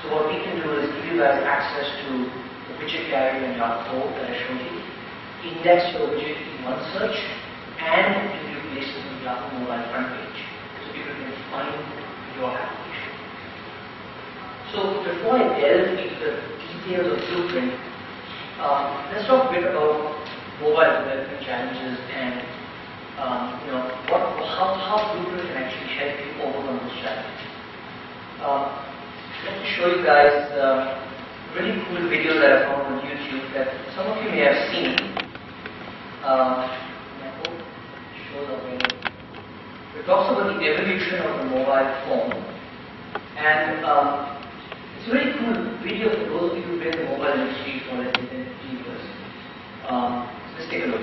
So what we can do is give you guys access to the widget gallery and YARN4 that I showed you, index your widget in one search, and give you places on the Yahoo mobile front page so people can find your application. So before I delve into the details of Blueprint, let's talk a bit about mobile development challenges and how Blueprint can actually help you overcome those challenges. Let me show you guys a really cool video that I found on YouTube that some of you may have seen. I hope it shows up here. It talks about the evolution of the mobile phone, and it's a very cool video for those of you who've been in the mobile industry for less than 10 years. Let's take a look.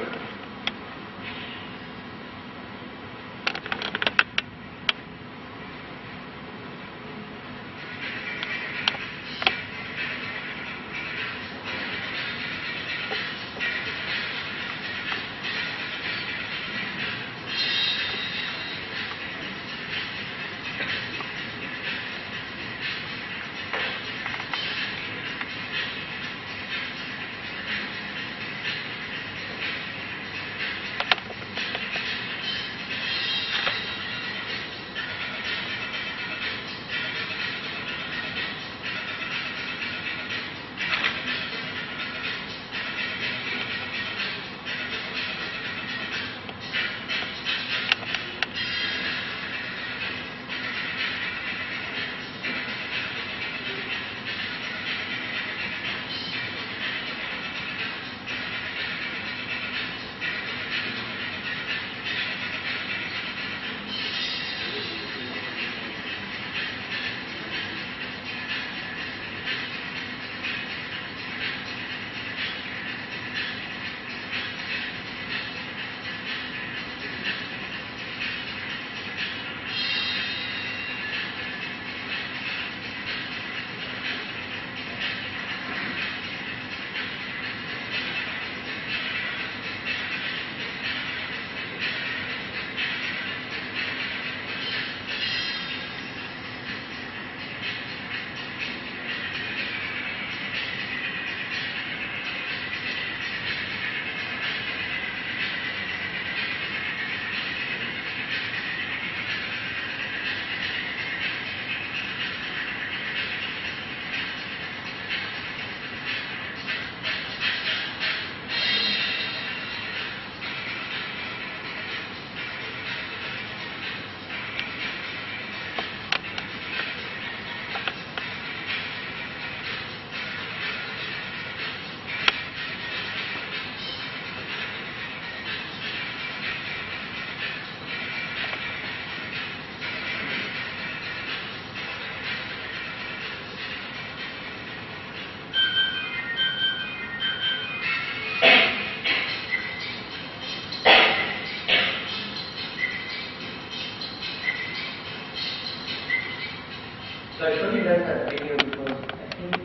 So I showed you guys that video because I think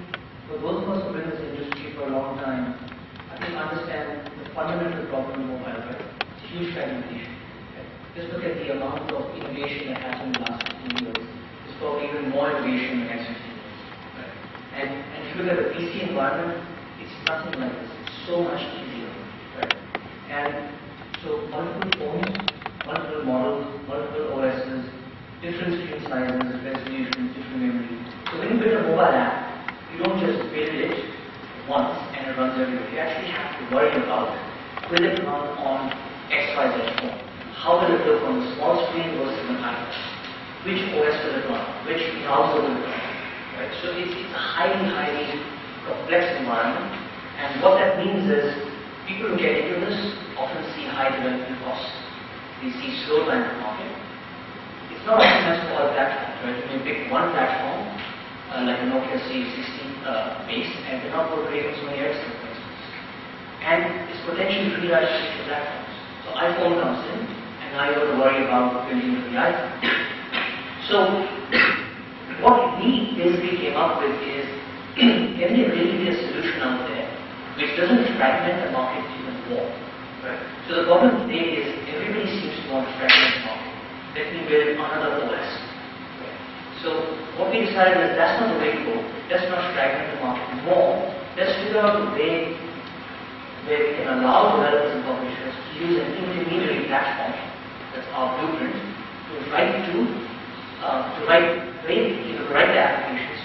for those of us who've been in this industry for a long time, I think understand the fundamental problem in mobile, right? It's huge fragmentation. Right? Just look at the amount of innovation that happened in the last 15 years. There's probably even more innovation in the next 15 years. Right? And if you look at the PC environment, it's nothing like this. It's so much easier. Right? And so multiple phones, multiple models, multiple OSs, different screen sizes, resolutions, different memory. So when you build a mobile app, you don't just build it once and it runs everywhere. You actually have to worry about, will it run on XYZ phone? How will it look on the small screen versus an iPad? Which OS will it run? Which browser will it run? Right? So it's a highly complex environment. And what that means is, people who get into this often see high development costs. They see slow time to market. It's not optimized for all platforms, right? You may pick one platform, like a Nokia C16 base, and they're not going to rate on so many Ericsson, for instance. And it's potentially free to future platforms. So iPhone comes in, and now you have to worry about building for the iPhone. So what we basically came up with is, can there really be a solution out there which doesn't fragment the market even more? Right? So the problem today is everybody seems to want to fragment the market. Let me build another OS. So what we decided is that's not the way to go.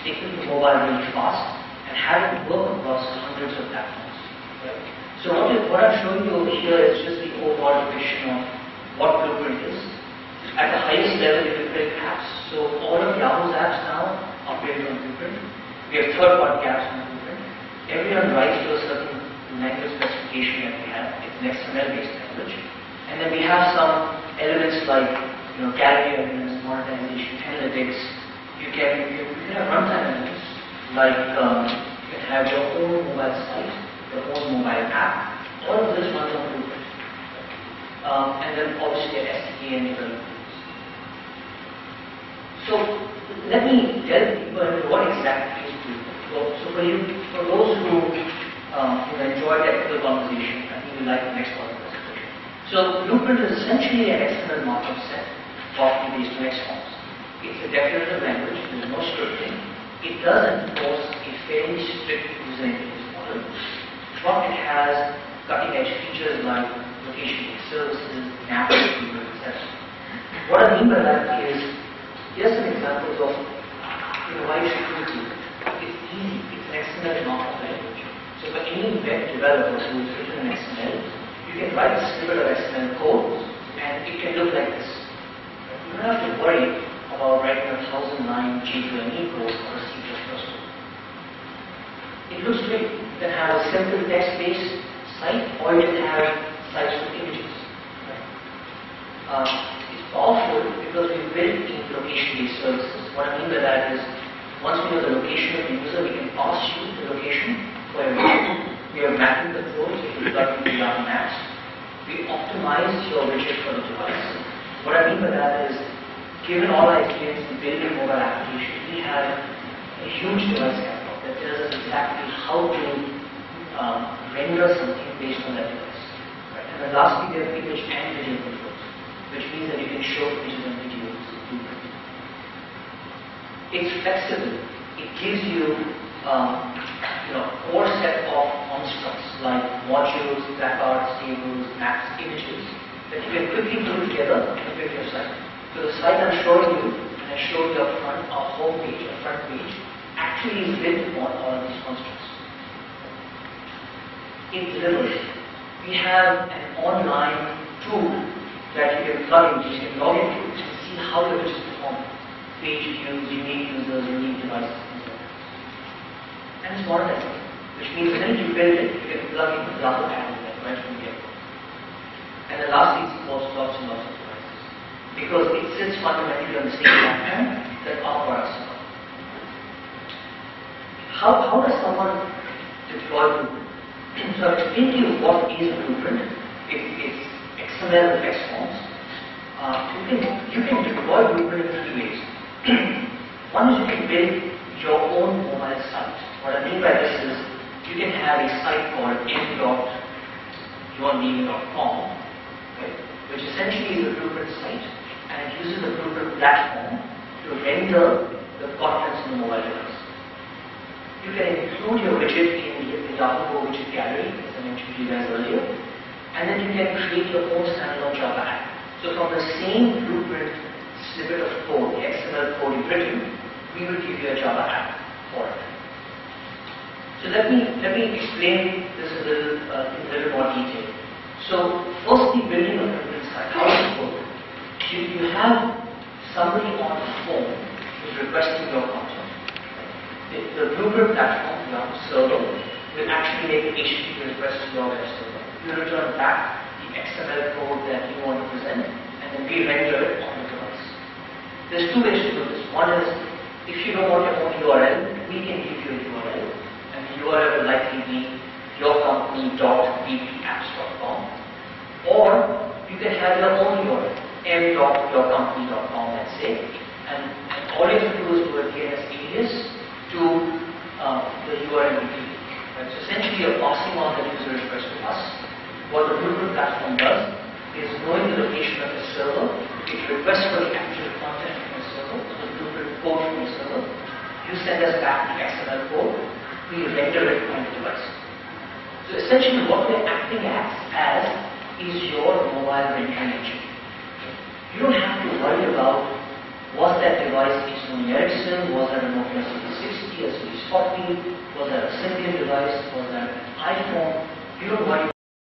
taking the mobile really fast and have it work across hundreds of platforms. Right? So what I'm showing you over here is just the overall depiction of what Blueprint is. At the highest level, you can build apps. So all of Yahoo's apps now are built on Blueprint. We have third-party apps on Blueprint. Everyone writes to a certain language specification that we have. It's an XML-based language. And then we have some elements like gallery elements, monetization, analytics. You can have runtime elements like you can have your own mobile site, your own mobile app. All of this runs on Blueprint. And then obviously an SDK and development. So let me delve deeper into what exactly is Blueprint. So for those who enjoy technical conversation, I think we like the next part of the presentation. So Blueprint is essentially an XML markup set of based on XForms. It's a declarative language. There's no scripting. It does enforce a fairly strict user interface model, but it has cutting-edge features like location-based services, mapping, etc. What I mean by that is, here's some examples of why you should use it. It's easy. It's an XML markup language. So for any web developer who has written an XML, you can write a snippet of XML code, and it can look like this. You don't have to worry about writing a 1,000-line J2ME code or a C++ code. It looks great. You can have a simple text-based site, or you can have sites with images. Right? It's powerful because we built in location-based services. What I mean by that is, once we know the location of the user, we can pass you the location for your widget. We have mapping controls, if you plug into Yahoo Maps. We optimize your widget for the device. What I mean by that is, given all our experience in building mobile applications, we have a huge device catalog that tells us exactly how to render something based on that device. Right? And then lastly, we have image and video controls, which means that you can show images and videos. It's flexible. It gives you core set of constructs like modules, placards, tables, maps, images that you can quickly put together and build your site. So the slide I'm showing you, and I showed you up front, our home page, our front page, actually is built on all of these constructs. It delivers. We have an online tool that you can plug into, you can log into, to see how your widgets perform. Page views, unique users, unique devices, and so on. And it's monetized, which means the minute you build it, you can plug into the other ads right from the get-go. And the last thing supports lots and lots of devices, because it sits fundamentally on the same platform that our products are. How does someone deploy Blueprint? So I've explained to you what is Blueprint. It's XML with XForms. You can deploy Blueprint in three ways. One is you can build your own mobile site. What I mean by this is you can have a site called m.yourname.com, okay, which essentially is a Blueprint site, and it uses the Blueprint platform to render the contents in the mobile device. You can include your widget in the Yahoo widget gallery, as I mentioned to you guys earlier, and then you can create your own standalone Java app. So from the same Blueprint snippet of code, the XML code you've written, we will give you a Java app for it. So let me explain this in a little more detail. So firstly, building a Blueprint site. How does it work? You have somebody on the phone who's requesting your content. The Blueprint platform, your server, will actually make an HTTP request to your web server. You return back the XML code that you want to present, and then we render it on the device. There's two ways to do this. One is, if you don't want your own URL, we can give you a URL, and the URL will likely be yourcompany.bpapps.com, or you can have your own URL, m.yourcompany.com, let's say, and all you have to do is do a DNS alias to the URL we give. Right? So essentially, you're passing on the user request to us. What the Blueprint platform does is, knowing the location of the server, it requests for the actual content from the server, so the Blueprint code from the server. You send us back the XML code, we render it on the device. So essentially, what we're acting as is your mobile rendering engine. You don't have to worry about Was that device a Sony Ericsson? Was that a Nokia 6060, a Series 40? Was that a Symbian device? Was that an iPhone? You know why